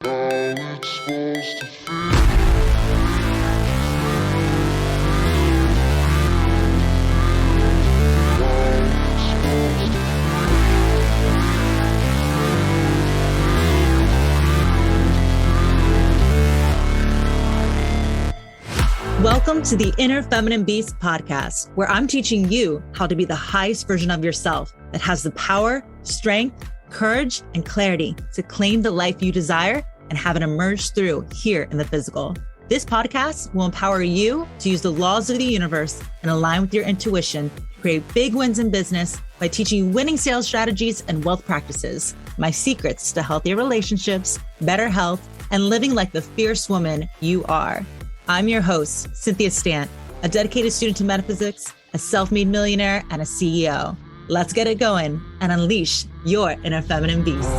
it's supposed to feel. Welcome to the Inner Feminine Beast podcast, where I'm teaching you how to be the highest version of yourself that has the power, strength, courage, and clarity to claim the life you desire and have it emerge through here in the physical. This podcast will empower you to use the laws of the universe and align with your intuition, create big wins in business by teaching you winning sales strategies and wealth practices, my secrets to healthier relationships, better health, and living like the fierce woman you are. I'm your host, Cynthia Stant, a dedicated student to metaphysics, a self-made millionaire, and a CEO. Let's get it going and unleash your inner feminine beast.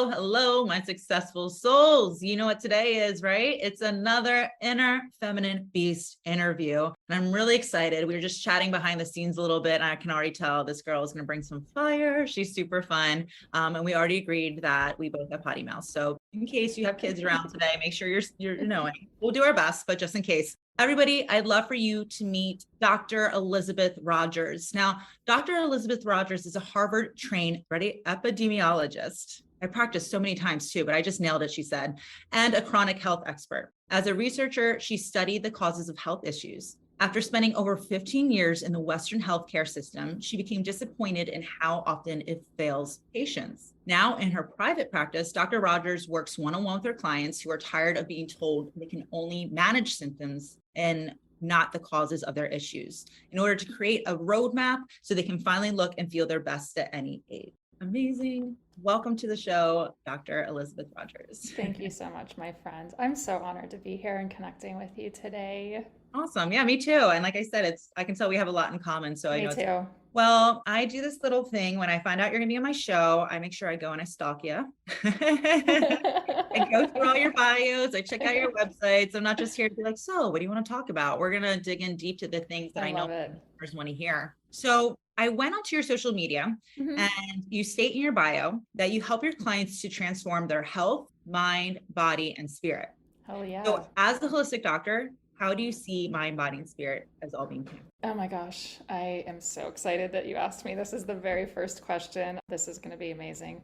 Hello, my successful souls. You know what today is, right? It's another Inner Feminine Beast interview. And I'm really excited. We were just chatting behind the scenes a little bit. And I can already tell this girl is going to bring some fire. She's super fun. And we already agreed that we both have potty mouths. So in case you have kids around today, make sure you're knowing. We'll do our best, but just in case. Everybody, I'd love for you to meet Dr. Elizabeth Rodgers. Now, Dr. Elizabeth Rodgers is a Harvard-trained, epidemiologist. I practiced so many times too, but I just nailed it, she said, and a chronic health expert. As a researcher, she studied the causes of health issues. After spending over 15 years in the Western healthcare system, she became disappointed in how often it fails patients. Now, in her private practice, Dr. Rodgers works one-on-one with her clients who are tired of being told they can only manage symptoms and not the causes of their issues, in order to create a roadmap so they can finally look and feel their best at any age. Amazing. Welcome to the show, Dr. Elizabeth Rodgers. Thank you so much, my friend. I'm so honored to be here and connecting with you today. Awesome. Yeah, me too. And like I said, I can tell we have a lot in common. So I know. Me too. Well, I do this little thing when I find out you're going to be on my show. I make sure I go and I stalk you. I go through all your bios. I check out your websites. I'm not just here to be like, so what do you want to talk about? We're going to dig in deep to the things that I know listeners want to hear. So I went onto your social media and you state in your bio that you help your clients to transform their health, mind, body, and spirit. Oh yeah. So as a holistic doctor, how do you see mind, body, and spirit as all being human? Oh my gosh, I am so excited that you asked me. This is the very first question. This is going to be amazing.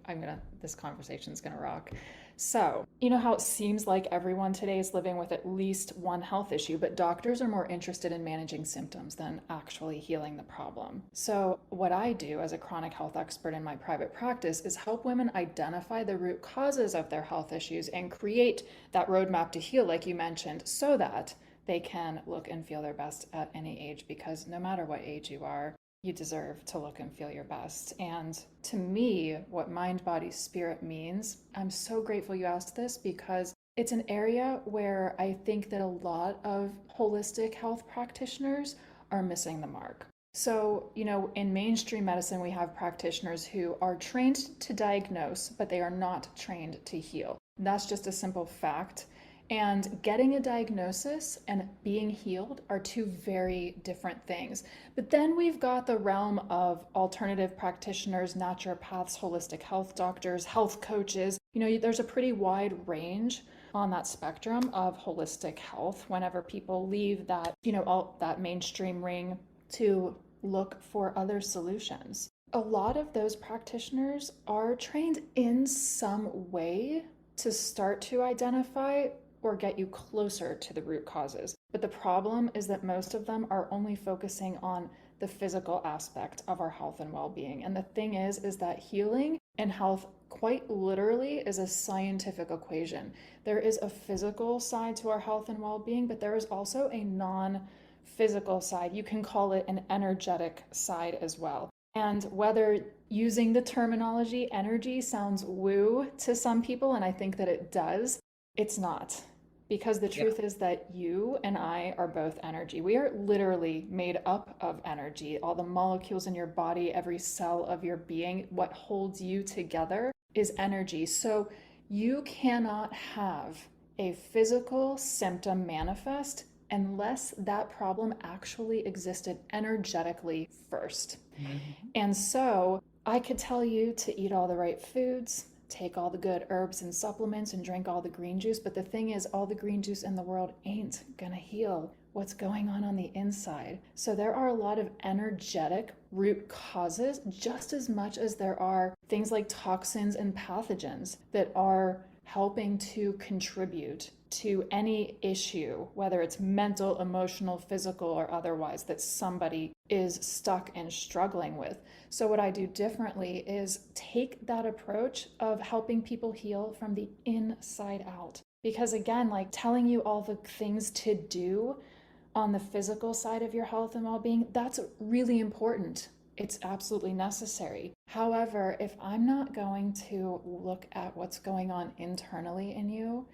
This conversation is going to rock. So, you know how it seems like everyone today is living with at least one health issue, but doctors are more interested in managing symptoms than actually healing the problem. So what I do as a chronic health expert in my private practice is help women identify the root causes of their health issues and create that roadmap to heal, like you mentioned, so that they can look and feel their best at any age, because no matter what age you are, you deserve to look and feel your best. And to me, what mind, body, spirit means, I'm so grateful you asked this, because it's an area where I think that a lot of holistic health practitioners are missing the mark. So, in mainstream medicine, we have practitioners who are trained to diagnose, but they are not trained to heal. That's just a simple fact. And getting a diagnosis and being healed are two very different things. But then we've got the realm of alternative practitioners, naturopaths, holistic health doctors, health coaches. There's a pretty wide range on that spectrum of holistic health whenever people leave that, all that mainstream ring to look for other solutions. A lot of those practitioners are trained in some way to start to identify or get you closer to the root causes. But the problem is that most of them are only focusing on the physical aspect of our health and well-being. And the thing is that healing and health quite literally is a scientific equation. There is a physical side to our health and well-being, but there is also a non-physical side. You can call it an energetic side as well. And whether using the terminology energy sounds woo to some people, and I think that it does, it's not. Because the truth is that you and I are both energy. We are literally made up of energy. All the molecules in your body, every cell of your being, what holds you together is energy. So you cannot have a physical symptom manifest unless that problem actually existed energetically first. And so I could tell you to eat all the right foods, take all the good herbs and supplements, and drink all the green juice. But the thing is, all the green juice in the world ain't gonna heal what's going on the inside. So there are a lot of energetic root causes, just as much as there are things like toxins and pathogens that are helping to contribute to any issue, whether it's mental, emotional, physical, or otherwise, that somebody is stuck and struggling with. So what I do differently is take that approach of helping people heal from the inside out. Because again, like telling you all the things to do on the physical side of your health and well-being, that's really important. It's absolutely necessary. However, if I'm not going to look at what's going on internally in you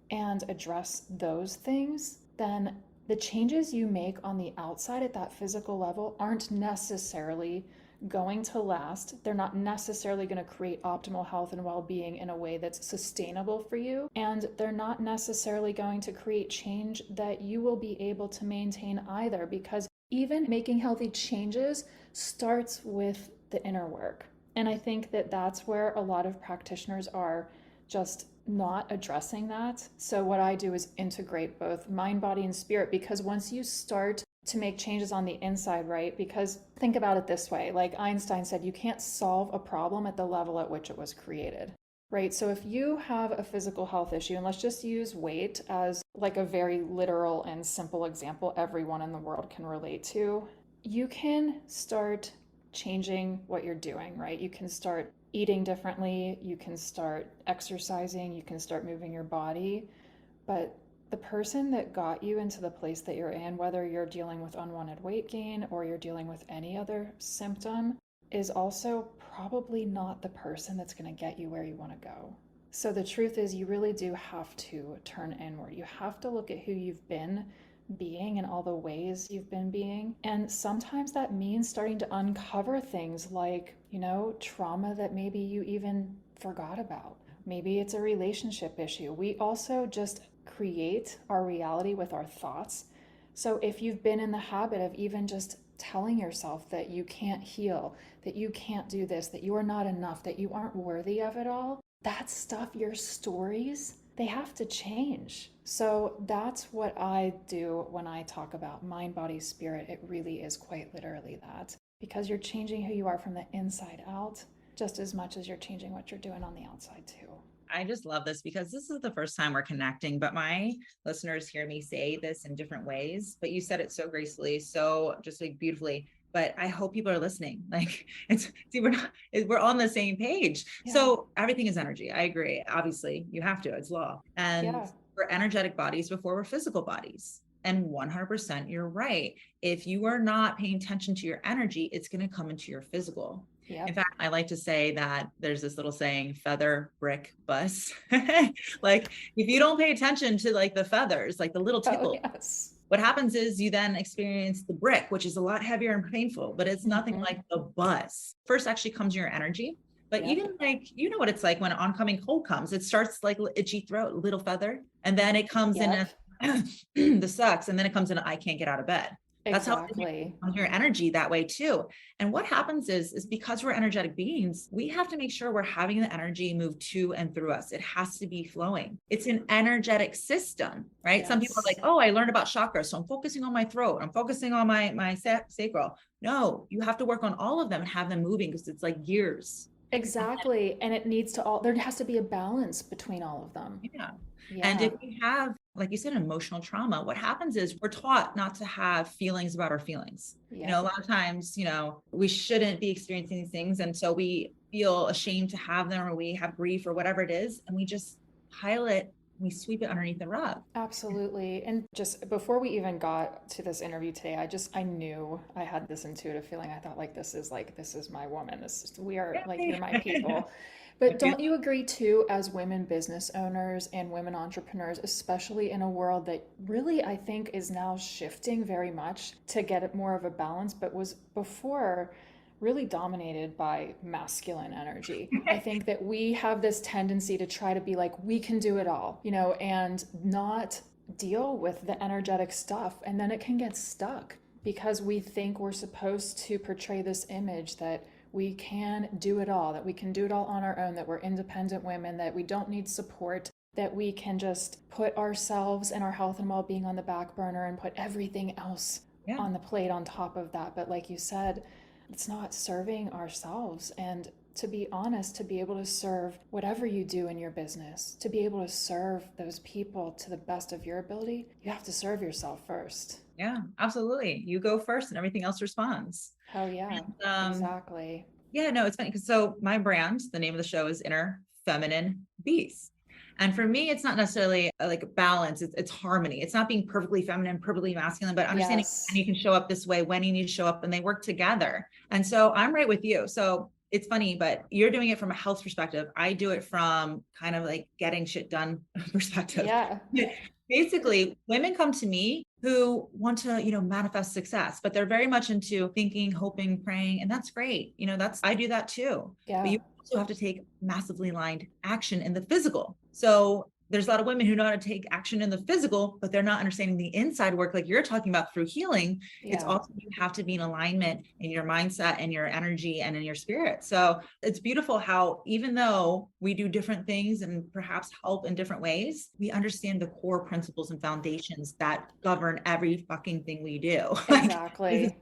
and address those things, then the changes you make on the outside at that physical level aren't necessarily going to last. They're not necessarily going to create optimal health and well-being in a way that's sustainable for you. And they're not necessarily going to create change that you will be able to maintain either, because even making healthy changes starts with the inner work. And I think that that's where a lot of practitioners are just not addressing that. So what I do is integrate both mind, body, and spirit, because once you start to make changes on the inside, right? Because think about it this way, like Einstein said, you can't solve a problem at the level at which it was created, right? So if you have a physical health issue, and let's just use weight as like a very literal and simple example everyone in the world can relate to, you can start changing what you're doing, right? You can start eating differently, you can start exercising, you can start moving your body, but the person that got you into the place that you're in, whether you're dealing with unwanted weight gain or you're dealing with any other symptom, is also probably not the person that's going to get you where you want to go. So the truth is, you really do have to turn inward. You have to look at who you've been being and all the ways you've been being. And sometimes that means starting to uncover things like, trauma that maybe you even forgot about. Maybe it's a relationship issue. We also just create our reality with our thoughts. So if you've been in the habit of even just telling yourself that you can't heal, that you can't do this, that you are not enough, that you aren't worthy of it all, that stuff, your stories, they have to change. So that's what I do when I talk about mind, body, spirit. It really is quite literally that, because you're changing who you are from the inside out just as much as you're changing what you're doing on the outside too. I just love this because this is the first time we're connecting, but my listeners hear me say this in different ways, but you said it so gracefully, so just like beautifully, but I hope people are listening. Like we're on the same page. Yeah. So everything is energy. I agree. Obviously you have to, it's law. And we're energetic bodies before we're physical bodies. And 100% you're right. If you are not paying attention to your energy, it's going to come into your physical. Yep. In fact, I like to say that there's this little saying, feather, brick, bus. Like if you don't pay attention to like the feathers, like the little tickle, what happens is you then experience the brick, which is a lot heavier and painful, but it's nothing like the bus. First actually comes your energy. But even like, what it's like when oncoming cold comes, it starts like itchy throat, little feather, and then it comes in the sucks, and then it comes in, I can't get out of bed. That's how your energy that way too. And what happens is because we're energetic beings, we have to make sure we're having the energy move to and through us. It has to be flowing. It's an energetic system, right? Yes. Some people are like, oh, I learned about chakras, so I'm focusing on my throat. I'm focusing on my sacral. No, you have to work on all of them and have them moving because it's like gears. Exactly. And it needs to there has to be a balance between all of them. Yeah. And if we have, like you said, emotional trauma, what happens is we're taught not to have feelings about our feelings. A lot of times, we shouldn't be experiencing these things. And so we feel ashamed to have them, or we have grief or whatever it is. And we just pile it, we sweep it underneath the rug. Absolutely. And just before we even got to this interview today, I knew I had this intuitive feeling. I thought this is my woman. We are like, you're my people. But don't you agree too, as women business owners and women entrepreneurs, especially in a world that really, I think, is now shifting very much to get it more of a balance, but was before really dominated by masculine energy. I think that we have this tendency to try to be like, we can do it all, and not deal with the energetic stuff, and then it can get stuck because we think we're supposed to portray this image that we can do it all, that we can do it all on our own, that we're independent women, that we don't need support, that we can just put ourselves and our health and well-being on the back burner and put everything else on the plate on top of that. But like you said, it's not serving ourselves. And to be honest, to be able to serve whatever you do in your business, to be able to serve those people to the best of your ability, you have to serve yourself first. Yeah, absolutely. You go first and everything else responds. Hell yeah, exactly. Yeah, no, it's funny because so my brand, the name of the show is Inner Feminine Beast. And for me, it's not necessarily like balance, it's harmony. It's not being perfectly feminine, perfectly masculine, but understanding when you can show up this way, when you need to show up, and they work together. And so I'm right with you. So it's funny, but you're doing it from a health perspective. I do it from kind of like getting shit done perspective. Yeah. Basically, women come to me who want to, manifest success, but they're very much into thinking, hoping, praying, and that's great. I do that too. Yeah. But you also have to take massively aligned action in the physical. So there's a lot of women who know how to take action in the physical, but they're not understanding the inside work like you're talking about through healing. Yeah. It's also, you have to be in alignment in your mindset and your energy and in your spirit. So it's beautiful how, even though we do different things and perhaps help in different ways, we understand the core principles and foundations that govern every fucking thing we do. Exactly.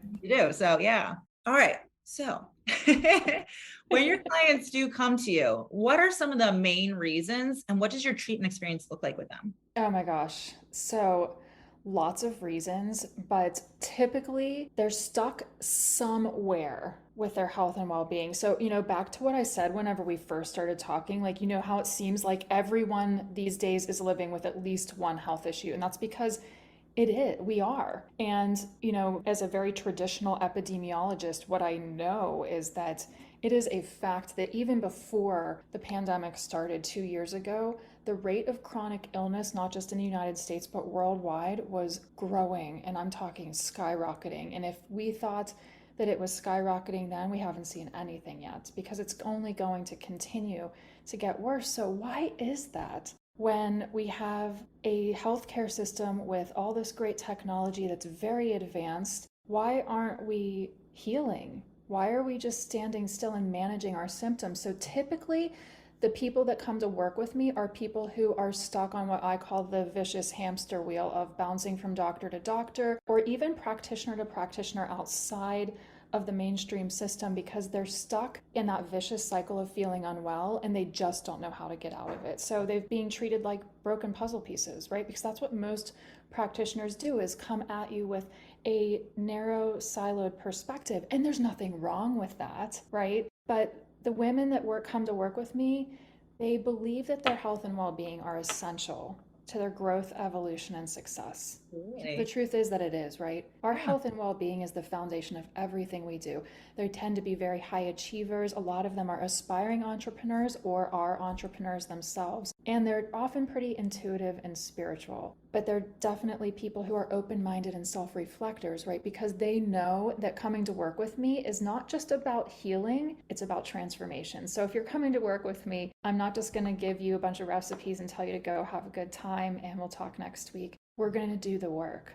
So yeah. All right. So when your clients do come to you, what are some of the main reasons and what does your treatment experience look like with them? Oh my gosh. So lots of reasons, but typically they're stuck somewhere with their health and well-being. So, back to what I said whenever we first started talking, like, how it seems like everyone these days is living with at least one health issue. And that's because we are. And, as a very traditional epidemiologist, what I know is that it is a fact that even before the pandemic started 2 years ago, the rate of chronic illness, not just in the United States, but worldwide, was growing. And I'm talking skyrocketing. And if we thought that it was skyrocketing then, we haven't seen anything yet, because it's only going to continue to get worse. So why is that? When we have a healthcare system with all this great technology that's very advanced, why aren't we healing? Why are we just standing still and managing our symptoms? So typically, the people that come to work with me are people who are stuck on what I call the vicious hamster wheel of bouncing from doctor to doctor, or even practitioner to practitioner outside of the mainstream system, because they're stuck in that vicious cycle of feeling unwell and they just don't know how to get out of it. So they're being treated like broken puzzle pieces, right? Because that's what most practitioners do, is come at you with a narrow, siloed perspective. And there's nothing wrong with that, right? But the women that come to work with me, they believe that their health and well-being are essential to their growth, evolution, and success. Really? The truth is that it is, right? Our health and well-being is the foundation of everything we do. They tend to be very high achievers. A lot of them are aspiring entrepreneurs or are entrepreneurs themselves. And they're often pretty intuitive and spiritual. But they're definitely people who are open-minded and self-reflectors, right? Because they know that coming to work with me is not just about healing, it's about transformation. So if you're coming to work with me, I'm not just going to give you a bunch of recipes and tell you to go have a good time and we'll talk next week. We're going to do the work.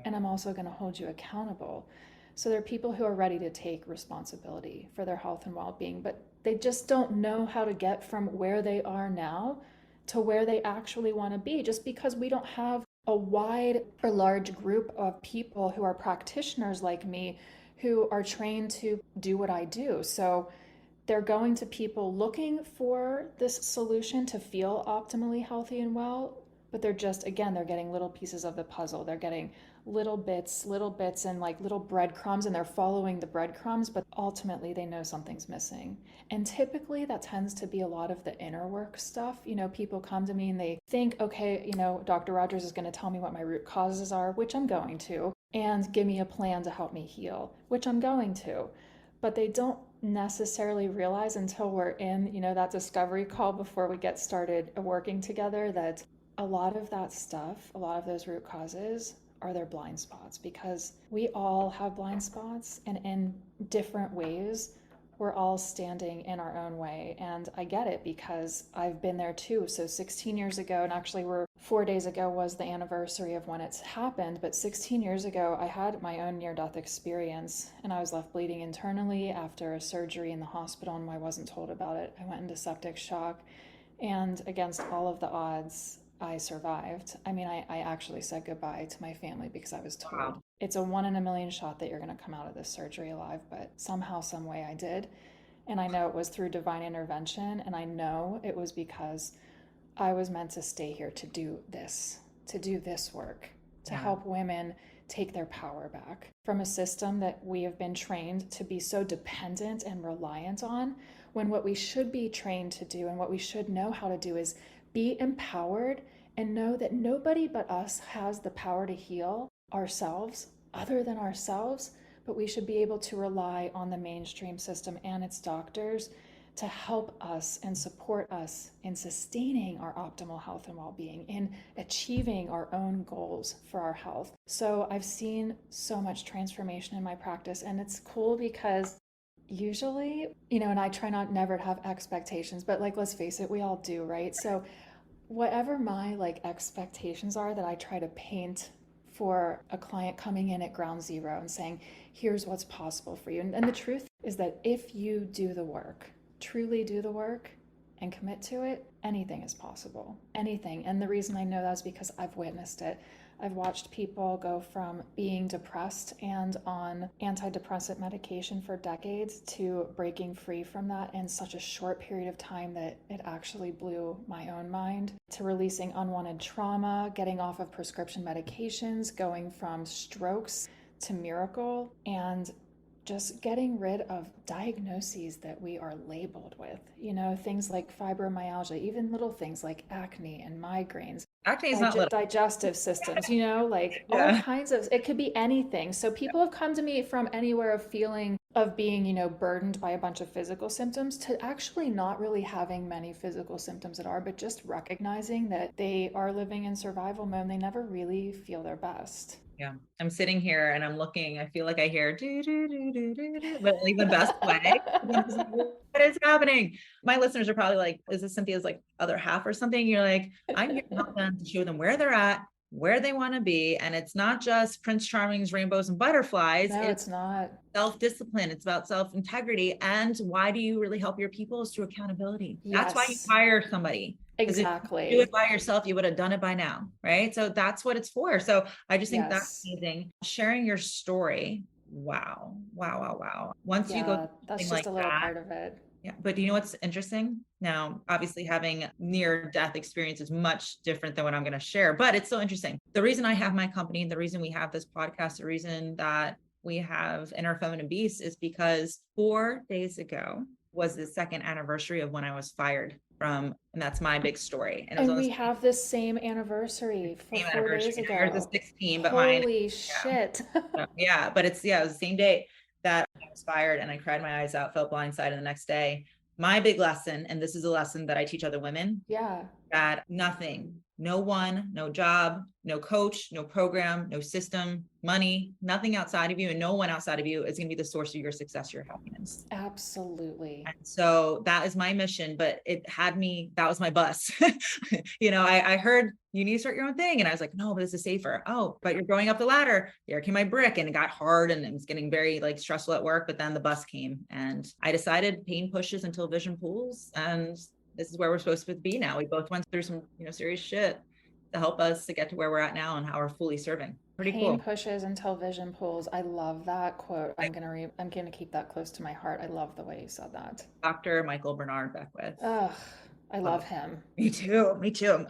And I'm also going to hold you accountable. So there are people who are ready to take responsibility for their health and well-being, but they just don't know how to get from where they are now to where they actually want to be, just because we don't have a wide or large group of people who are practitioners like me who are trained to do what I do. So they're going to people looking for this solution to feel optimally healthy and well, but they're getting little pieces of the puzzle. They're getting little bits and like little breadcrumbs, and they're following the breadcrumbs, but ultimately they know something's missing. And typically that tends to be a lot of the inner work stuff. People come to me and they think, okay, Dr. Rodgers is going to tell me what my root causes are, which I'm going to, and give me a plan to help me heal, which I'm going to. But they don't necessarily realize until we're in, that discovery call before we get started working together, that a lot of that stuff, a lot of those root causes are their blind spots, because we all have blind spots, and in different ways we're all standing in our own way. And I get it, because I've been there too. So 16 years ago, and actually we're 4 days ago was the anniversary of when it's happened, but 16 years ago, I had my own near-death experience, and I was left bleeding internally after a surgery in the hospital, and I wasn't told about it. I went into septic shock, and against all of the odds, I survived. I mean, I actually said goodbye to my family because I was told Wow. it's a 1 in a million shot that you're going to come out of this surgery alive, but somehow, some way I did. And I know it was through divine intervention, and I know it was because I was meant to stay here to do this work, to Yeah. help women take their power back from a system that we have been trained to be so dependent and reliant on, when what we should be trained to do and what we should know how to do is be empowered and know that nobody but us has the power to heal ourselves other than ourselves, but we should be able to rely on the mainstream system and its doctors to help us and support us in sustaining our optimal health and well-being, in achieving our own goals for our health. So I've seen so much transformation in my practice, and it's cool because usually, and I try not never to have expectations, but like, let's face it, we all do, right? So whatever my expectations are that I try to paint for a client coming in at ground zero and saying, here's what's possible for you. And the truth is that if you do the work, truly do the work and commit to it, anything is possible. Anything. And the reason I know that is because I've witnessed it. I've watched people go from being depressed and on antidepressant medication for decades to breaking free from that in such a short period of time that it actually blew my own mind, to releasing unwanted trauma, getting off of prescription medications, going from strokes to miracle, and just getting rid of diagnoses that we are labeled with, things like fibromyalgia, even little things like acne and migraines, Acne is not little. digestive systems, all Yeah. kinds of, it could be anything. So people have come to me from anywhere of being, burdened by a bunch of physical symptoms to actually not really having many physical symptoms at all, but just recognizing that they are living in survival mode and they never really feel their best. Yeah. I'm sitting here and I'm looking, I feel like I hear do, do, do, do, do, do, but like the best way. I'm just like, what is happening? My listeners are probably like, is this Cynthia's other half or something? You're like, I'm here to help them, to show them where they're at, where they want to be. And it's not just Prince Charming's rainbows and butterflies. No, it's not. Self-discipline. It's about self-integrity. And why do you really help your people is through accountability. Yes. That's why you hire somebody. Exactly. If you do it by yourself, you would have done it by now, right? So that's what it's for. So I just think that's amazing. Sharing your story. Wow. Once you go, that's just a little part of it. Yeah. But do you know what's interesting? Now, obviously having near-death experience is much different than what I'm going to share, but it's so interesting. The reason I have my company, the reason we have this podcast, the reason that we have Inner Feminine Beast is because 4 days ago was the second anniversary of when I was fired from, and that's my big story. And we have the same anniversary for 4 days ago. Yours is 16, but holy shit. Yeah, but it was the same day that I was fired, and I cried my eyes out, felt blindsided the next day. My big lesson, and this is a lesson that I teach other women, that nothing, no one, no job, no coach, no program, no system, money, nothing outside of you and no one outside of you is going to be the source of your success, your happiness. Absolutely. And so that is my mission, but it had me, that was my bus. I heard you need to start your own thing. And I was like, no, but this is safer. Oh, but you're going up the ladder. Here came my brick, and it got hard and it was getting very stressful at work. But then the bus came and I decided pain pushes until vision pulls. And this is where we're supposed to be now. We both went through some, serious shit to help us to get to where we're at now and how we're fully serving. Pretty cool. Pain pushes until vision pulls. I love that quote. I'm gonna keep that close to my heart. I love the way you said that. Dr. Michael Bernard Beckwith. Ugh, I love him. Me too.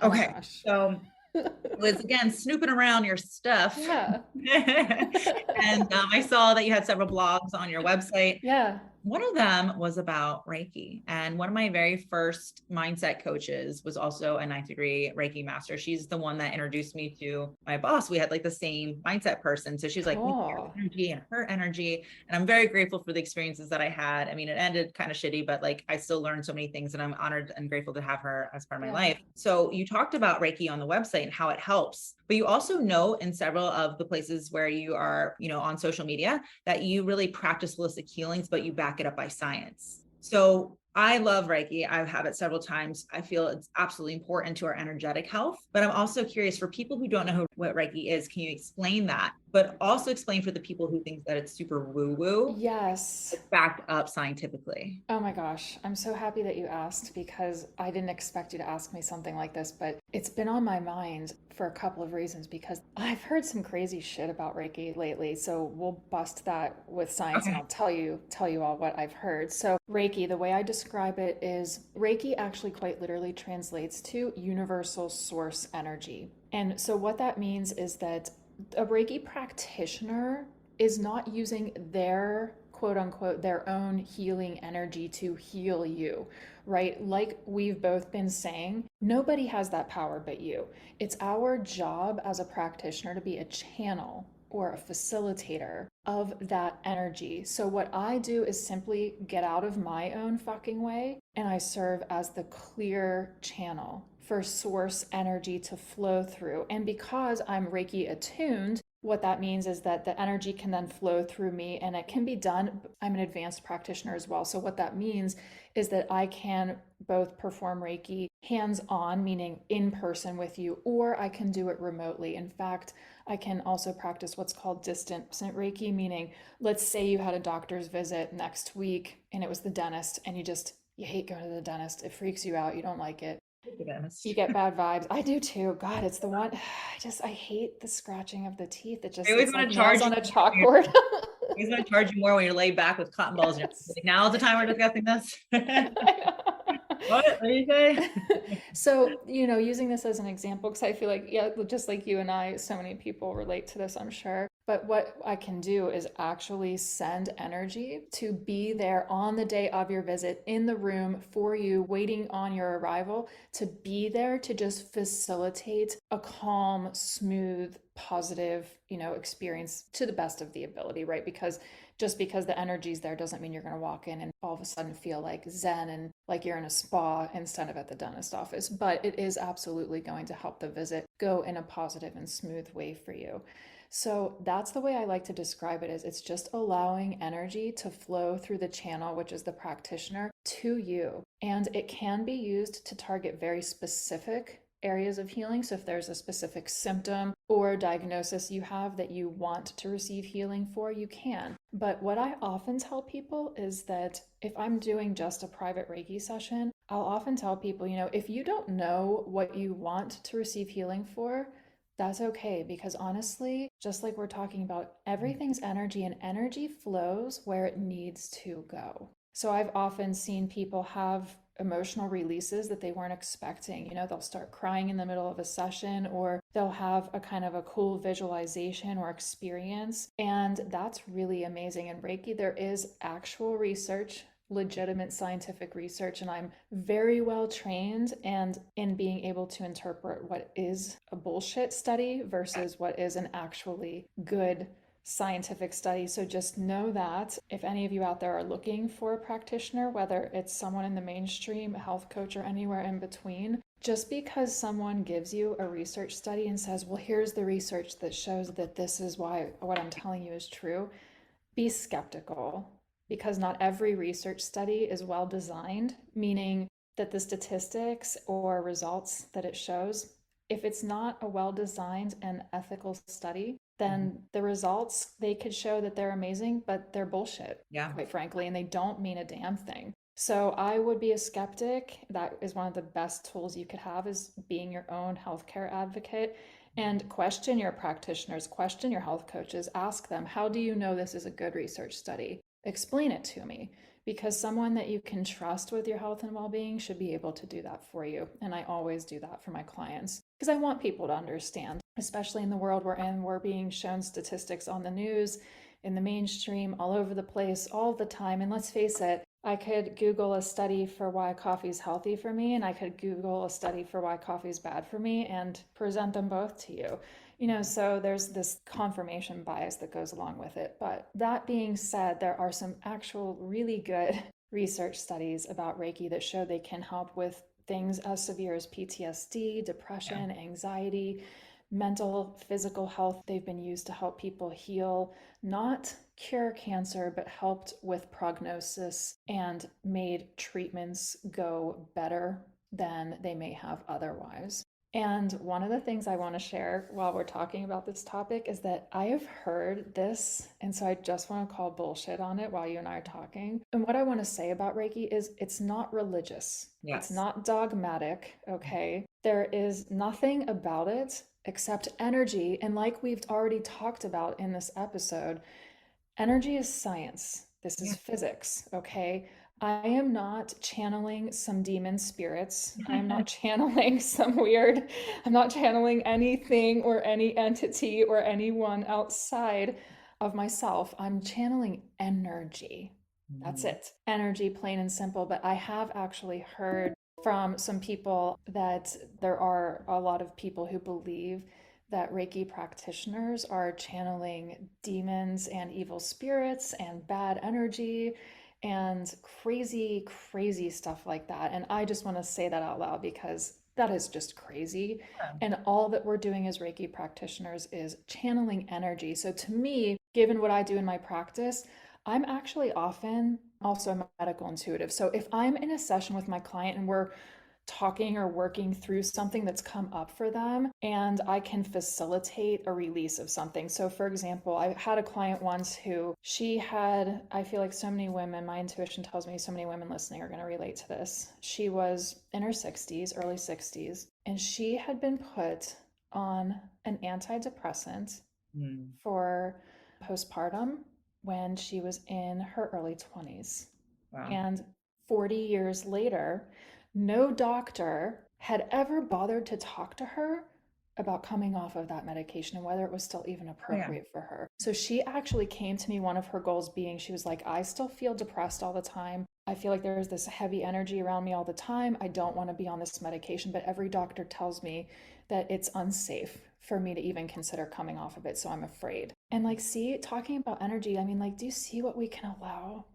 Oh okay. So it was again snooping around your stuff. Yeah. And I saw that you had several blogs on your website. Yeah. One of them was about Reiki. And one of my very first mindset coaches was also a 9th degree Reiki master. She's the one that introduced me to my boss. We had the same mindset person. So she's like, cool. energy and her energy. And I'm very grateful for the experiences that I had. I mean, it ended kind of shitty, but I still learned so many things, and I'm honored and grateful to have her as part of my life. So you talked about Reiki on the website and how it helps, but you also know in several of the places where you are, on social media, that you really practice holistic healings, but you back it up by science. So I love Reiki. I have it several times. I feel it's absolutely important to our energetic health, but I'm also curious for people who don't know what Reiki is, can you explain that? But also explain for the people who think that it's super woo-woo, Yes. it's backed up scientifically. Oh my gosh, I'm so happy that you asked because I didn't expect you to ask me something like this, but it's been on my mind for a couple of reasons because I've heard some crazy shit about Reiki lately. So we'll bust that with science and Okay. I'll tell you all what I've heard. So Reiki, the way I describe it is Reiki actually quite literally translates to universal source energy. And so what that means is that a Reiki practitioner is not using their quote unquote their own healing energy to heal you, right? Like we've both been saying, nobody has that power but you. It's our job as a practitioner to be a channel or a facilitator of that energy. So what I do is simply get out of my own fucking way and I serve as the clear channel for source energy to flow through. And because I'm Reiki attuned, what that means is that the energy can then flow through me and it can be done. I'm an advanced practitioner as well. So what that means is that I can both perform Reiki hands-on, meaning in person with you, or I can do it remotely. In fact, I can also practice what's called distant Reiki, meaning let's say you had a doctor's visit next week and it was the dentist and you hate going to the dentist. It freaks you out. You don't like it. You get bad vibes. I do too. God, it's the one. I hate the scratching of the teeth. They always It's want like to nails charge on you a more. chalkboard. They always want to charge you more when you're laid back with cotton balls. And Yes. like, now is the time we're discussing this. I know. What did you say? So, using this as an example, because I feel like, yeah, just like you and I, so many people relate to this, I'm sure. But what I can do is actually send energy to be there on the day of your visit in the room for you, waiting on your arrival, to be there to just facilitate a calm, smooth, positive, experience to the best of the ability, right? Because just because the energy's there doesn't mean you're going to walk in and all of a sudden feel like zen and like you're in a spa instead of at the dentist office. But it is absolutely going to help the visit go in a positive and smooth way for you. So that's the way I like to describe it, is it's just allowing energy to flow through the channel, which is the practitioner, to you. And it can be used to target very specific areas of healing. So if there's a specific symptom or diagnosis you have that you want to receive healing for, you can. But what I often tell people is that if I'm doing just a private Reiki session, I'll often tell people, if you don't know what you want to receive healing for, that's okay, because honestly, just like we're talking about, everything's energy and energy flows where it needs to go. So I've often seen people have emotional releases that they weren't expecting. They'll start crying in the middle of a session, or they'll have a kind of a cool visualization or experience. And that's really amazing. In Reiki, there is actual research, legitimate scientific research, and I'm very well trained and in being able to interpret what is a bullshit study versus what is an actually good scientific study. So just know that if any of you out there are looking for a practitioner, whether it's someone in the mainstream, a health coach, or anywhere in between, just because someone gives you a research study and says, well, here's the research that shows that this is why what I'm telling you is true, be skeptical, because not every research study is well designed, meaning that the statistics or results that it shows, if it's not a well designed and ethical study, then the results, they could show that they're amazing, but they're bullshit, quite frankly, and they don't mean a damn thing. So I would be a skeptic. That is one of the best tools you could have, is being your own healthcare advocate. And question your practitioners, question your health coaches, ask them, how do you know this is a good research study? Explain it to me, because someone that you can trust with your health and well-being should be able to do that for you. And I always do that for my clients because I want people to understand, especially in the world we're in, we're being shown statistics on the news, in the mainstream, all over the place, all the time. And let's face it, I could Google a study for why coffee is healthy for me, and I could Google a study for why coffee is bad for me and present them both to you. So there's this confirmation bias that goes along with it. But that being said, there are some actual really good research studies about Reiki that show they can help with things as severe as PTSD, depression, anxiety, mental, physical health. They've been used to help people heal, not cure cancer, but helped with prognosis and made treatments go better than they may have otherwise. And one of the things I want to share while we're talking about this topic is that I have heard this, and so I just want to call bullshit on it while you and I are talking. And what I want to say about Reiki is it's not religious. It's Yes. not dogmatic, okay? There is nothing about it except energy. And like we've already talked about in this episode, energy is science. This is Yeah. physics, okay? I am not channeling some demon spirits. I am not channeling I'm not channeling anything or any entity or anyone outside of myself. I'm channeling energy. That's it. Energy, plain and simple. But I have actually heard from some people that there are a lot of people who believe that Reiki practitioners are channeling demons and evil spirits and bad energy and crazy, crazy stuff like that. And I just want to say that out loud because that is just crazy. And all that we're doing as Reiki practitioners is channeling energy. So to me, given what I do in my practice, I'm actually often also a medical intuitive. So if I'm in a session with my client and we're talking or working through something that's come up for them and I can facilitate a release of something. So for example, I had a client once who she had, I feel like so many women, my intuition tells me so many women listening are going to relate to this. She was in her 60s, early 60s, and she had been put on an antidepressant for postpartum when she was in her early 20s. Wow. And 40 years later, no doctor had ever bothered to talk to her about coming off of that medication and whether it was still even appropriate for her. So she actually came to me, one of her goals being, she was like, I still feel depressed all the time. I feel like there's this heavy energy around me all the time. I don't want to be on this medication, but every doctor tells me that it's unsafe for me to even consider coming off of it. So I'm afraid. And like, see, talking about energy, I mean, like, do you see what we can allow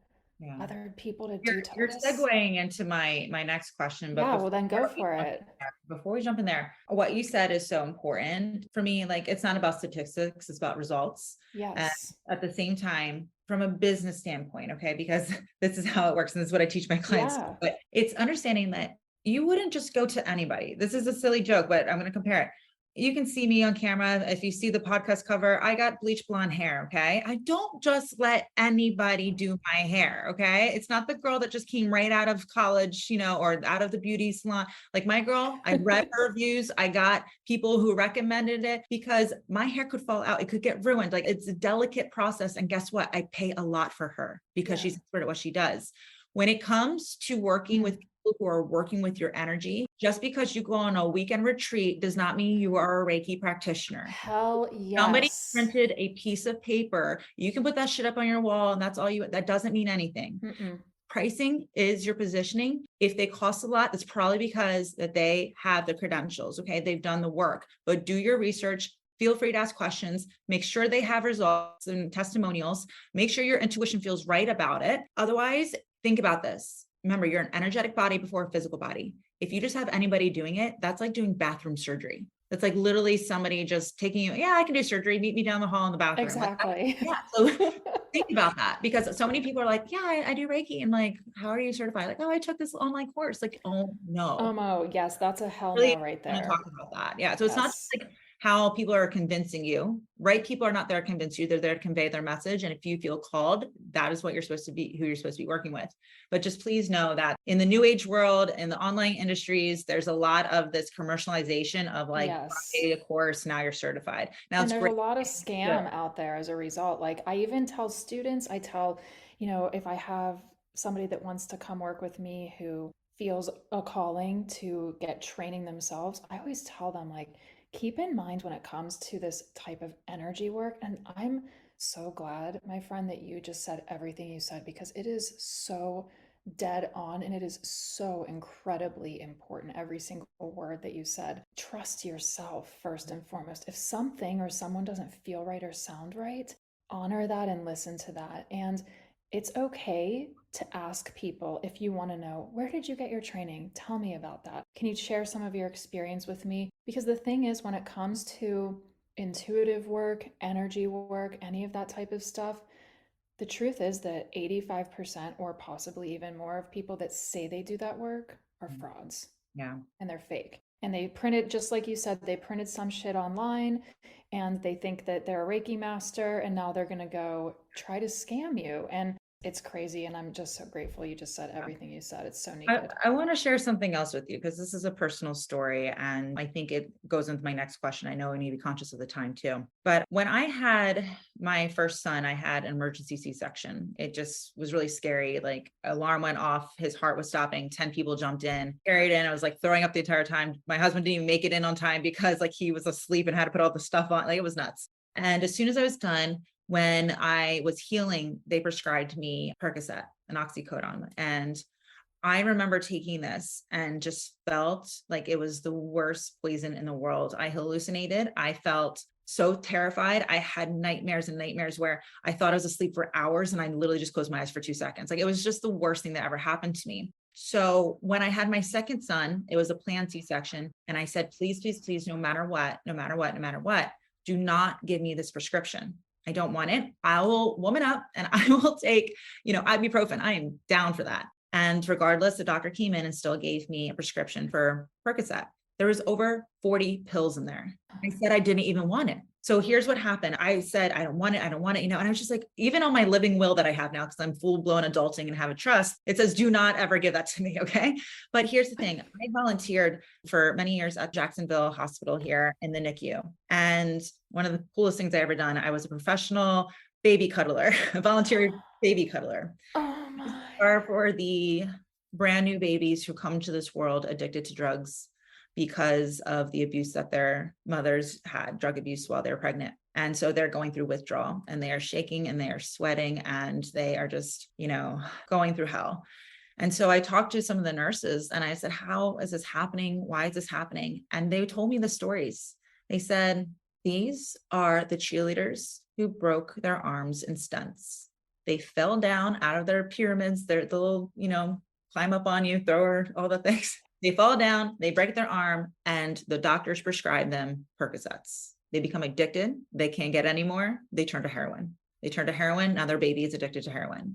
other people to do to You're us? segueing into my next question, but Yeah, well then go for it. before we jump in there, what you said is so important for me. Like, it's not about statistics, it's about results. And Yes. at the same time, from a business standpoint, okay, because this is how it works, and this is what I teach my clients. Yeah. But it's understanding that you wouldn't just go to anybody. This is a silly joke, but I'm going to compare it. You can see me on camera. If you see the podcast cover, I got bleach blonde hair. Okay. I don't just let anybody do my hair. Okay. It's not the girl that just came right out of college, or out of the beauty salon. Like my girl, I read her reviews. I got people who recommended it because my hair could fall out. It could get ruined. Like, it's a delicate process. And guess what? I pay a lot for her because she's expert at what she does. When it comes to working with people who are working with your energy, just because you go on a weekend retreat does not mean you are a Reiki practitioner. Hell yes. Somebody printed a piece of paper. You can put that shit up on your wall and that's all that doesn't mean anything. Pricing is your positioning. If they cost a lot, it's probably because that they have the credentials. Okay. They've done the work, but do your research. Feel free to ask questions, make sure they have results and testimonials, make sure your intuition feels right about it. Otherwise, think about this. Remember, you're an energetic body before a physical body. If you just have anybody doing it, that's like doing bathroom surgery. That's like literally somebody just taking you, I can do surgery, meet me down the hall in the bathroom. Exactly. So think about that, because so many people are like, I do Reiki. And like, how are you certified? Like, I took this online course. Like, oh no. Yes, that's a hell Really no right want to there. talk about that. Yeah. So it's not just like how people are convincing you, right? People are not there to convince you. They're there to convey their message. And if you feel called, that is what you're supposed to be, who you're supposed to be working with. But just please know that in the new age world, in the online industries, there's a lot of this commercialization of like, pay a course, now you're certified. Now and it's there's great. a lot of scam out there as a result. Like I even tell students, if I have somebody that wants to come work with me who feels a calling to get training themselves, I always tell them, like, keep in mind when it comes to this type of energy work. And I'm so glad, my friend, that you just said everything you said, because it is so dead on and it is so incredibly important. Every single word that you said. Trust yourself first and foremost. If something or someone doesn't feel right or sound right, honor that and listen to that. And it's okay to ask people if you want to know, where did you get your training? Tell me about that. Can you share some of your experience with me? Because the thing is, when it comes to intuitive work, energy work, any of that type of stuff, the truth is that 85% or possibly even more of people that say they do that work are frauds. Yeah. And they're fake. And they printed, just like you said, they printed some shit online and they think that they're a Reiki master and now they're going to go try to scam you. And it's crazy. And I'm just so grateful you just said everything you said. It's so needed. I want to share something else with you because this is a personal story and I think it goes into my next question. I know we need to be conscious of the time too. But when I had my first son, I had an emergency C-section. It just was really scary. Like alarm went off, his heart was stopping, 10 people jumped in, carried in. I was like throwing up the entire time. My husband didn't even make it in on time because like he was asleep and had to put all the stuff on. Like it was nuts. And as soon as I was done, when I was healing, they prescribed me Percocet and oxycodone. And I remember taking this and just felt like it was the worst poison in the world. I hallucinated. I felt so terrified. I had nightmares and nightmares where I thought I was asleep for hours and I literally just closed my eyes for 2 seconds. Like it was just the worst thing that ever happened to me. So when I had my second son, it was a planned C-section. And I said, please, please, please, no matter what, no matter what, no matter what, do not give me this prescription. I don't want it. I will woman up and I will take, ibuprofen. I am down for that. And regardless, the doctor came in and still gave me a prescription for Percocet. There was over 40 pills in there. I said I didn't even want it. So here's what happened. I said, I don't want it. I don't want it. And I was just like, even on my living will that I have now, because I'm full blown adulting and have a trust, it says, do not ever give that to me. Okay. But here's the thing. I volunteered for many years at Jacksonville Hospital here in the NICU. And one of the coolest things I ever done, I was a professional baby cuddler, a volunteer baby cuddler. Oh my. Are for the brand new babies who come to this world addicted to drugs because of the abuse that their mothers had, drug abuse while they were pregnant. And so they're going through withdrawal and they are shaking and they are sweating and they are just, going through hell. And so I talked to some of the nurses and I said, how is this happening? Why is this happening? And they told me the stories. They said, these are the cheerleaders who broke their arms in stunts. They fell down out of their pyramids, the little, climb up on you, throw her, all the things. They fall down, they break their arm, and the doctors prescribe them Percocets. They become addicted. They can't get any more. They turn to heroin. Now their baby is addicted to heroin.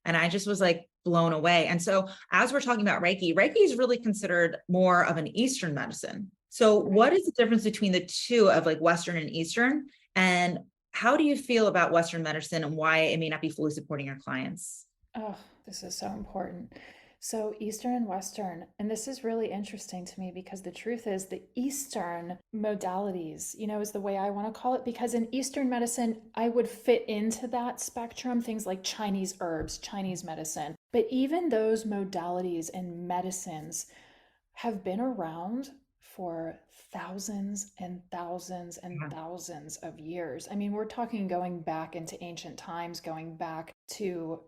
And I just was like blown away. And so as we're talking about Reiki is really considered more of an Eastern medicine. So what is the difference between the two of like Western and Eastern? And how do you feel about Western medicine and why it may not be fully supporting your clients? Oh, this is so important. So, Eastern and Western, and this is really interesting to me because the truth is the Eastern modalities, is the way I want to call it, because in Eastern medicine, I would fit into that spectrum, things like Chinese herbs, Chinese medicine. But even those modalities and medicines have been around for thousands and thousands and thousands of years. I mean, we're talking going back into ancient times, going back to,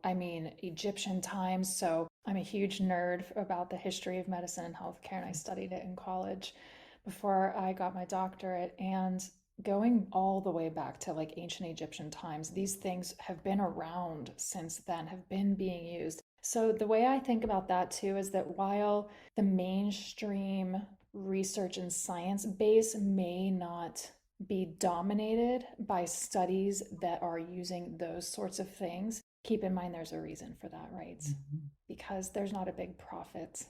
Egyptian times. So I'm a huge nerd about the history of medicine and healthcare, and I studied it in college before I got my doctorate. And going all the way back to like ancient Egyptian times, these things have been around since then, have been being used. So the way I think about that too is that while the mainstream research and science base may not be dominated by studies that are using those sorts of things, keep in mind there's a reason for that, right? Because there's not a big profit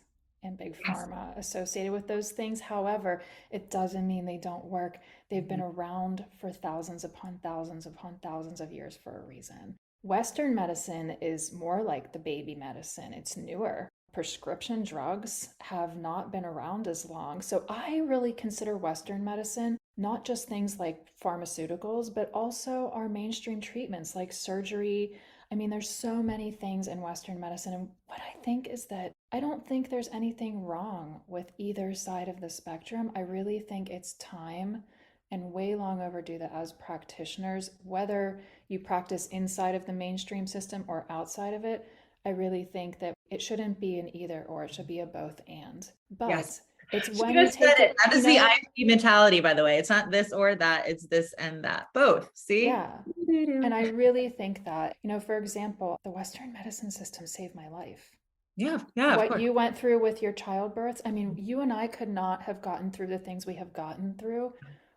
and big pharma associated with those things. However, it doesn't mean they don't work. They've been around for thousands upon thousands upon thousands of years for a reason. Western medicine is more like the baby medicine. It's newer. Prescription drugs have not been around as long. So I really consider Western medicine not just things like pharmaceuticals, but also our mainstream treatments like surgery. There's so many things in Western medicine. And what I think is that I don't think there's anything wrong with either side of the spectrum. I really think it's time and way long overdue that as practitioners, whether you practice inside of the mainstream system or outside of it, I really think that it shouldn't be an either or, it should be a both and. But It's She when you just said take it. That is the IFP mentality, by the way. It's not this or that. It's this and that. Both. See? Yeah. And I really think that, for example, the Western medicine system saved my life. Yeah, of What course. you went through with your childbirth, I mean, you and I could not have gotten through the things we have gotten through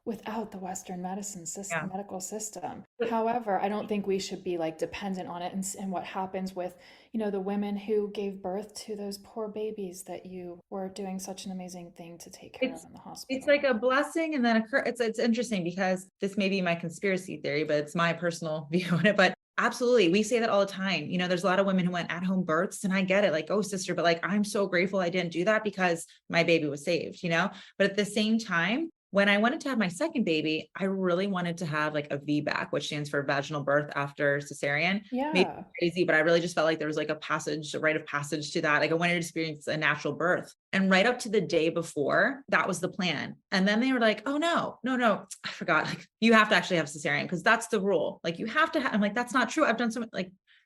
without the Western medicine system, Yeah. medical system. However, I don't think we should be like dependent on it, and what happens with, the women who gave birth to those poor babies that you were doing such an amazing thing to take care of in the hospital. It's like a blessing and then a curse. It's interesting because this may be my conspiracy theory, but it's my personal view on it. But absolutely, we say that all the time. There's a lot of women who went at home births, and I get it, like, oh, sister, but like, I'm so grateful I didn't do that because my baby was saved, But at the same time, when I wanted to have my second baby, I really wanted to have like a VBAC, which stands for vaginal birth after cesarean. Maybe Yeah. crazy, but I really just felt like there was like a rite of passage to that. Like I wanted to experience a natural birth. And right up to the day before, that was the plan. And then they were like, oh no, I forgot. Like you have to actually have cesarean because that's the rule. Like you have to have, I'm like, that's not true. I've done so much,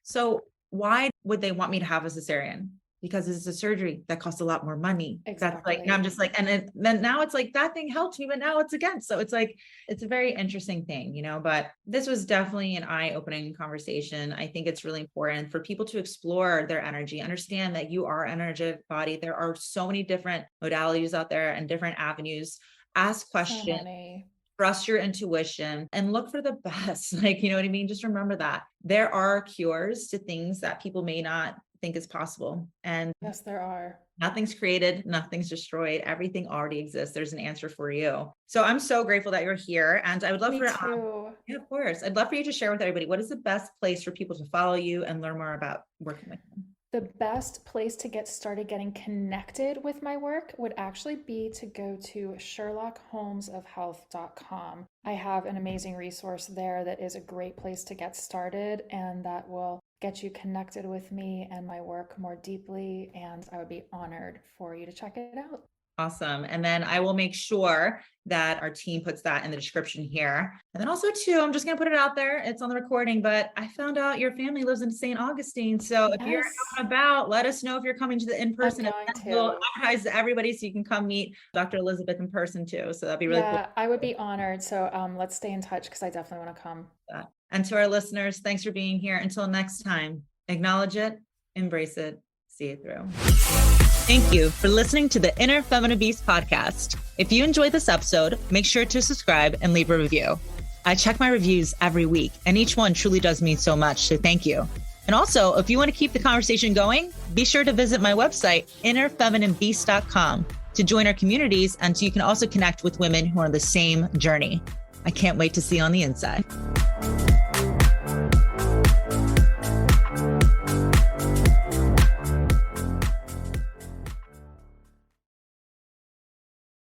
so why would they want me to have a cesarean? Because it's a surgery that costs a lot more money. Exactly. That's like, and I'm just like, and then now it's like, that thing helped me, but now it's against. So it's like, it's a very interesting thing, but this was definitely an eye-opening conversation. I think it's really important for people to explore their energy, understand that you are an energetic body. There are so many different modalities out there and different avenues. Ask questions. Trust your intuition and look for the best. Like, you know what I mean? Just remember that there are cures to things that people may not think is possible. And yes, there are. Nothing's created, nothing's destroyed. Everything already exists. There's an answer for you. So I'm so grateful that you're here. And I would love yeah, of course. I'd love for you to share with everybody, what is the best place for people to follow you and learn more about working with you? The best place to get started getting connected with my work would actually be to go to SherlockHolmesofHealth.com. I have an amazing resource there that is a great place to get started, and that will get you connected with me and my work more deeply. And I would be honored for you to check it out. Awesome. And then I will make sure that our team puts that in the description here. And then also too, I'm just going to put it out there. It's on the recording, but I found out your family lives in St. Augustine. So if you're out and about, let us know if you're coming to the in-person event. We'll advertise to everybody so you can come meet Dr. Elizabeth in person too. So that'd be really cool. I would be honored. So let's stay in touch because I definitely want to come. And to our listeners, thanks for being here. Until next time, acknowledge it, embrace it, see it through. Thank you for listening to the Inner Feminine Beast podcast. If you enjoyed this episode, make sure to subscribe and leave a review. I check my reviews every week, and each one truly does mean so much, so thank you. And also, if you want to keep the conversation going, be sure to visit my website, innerfemininebeast.com, to join our communities, and so you can also connect with women who are on the same journey. I can't wait to see you on the inside.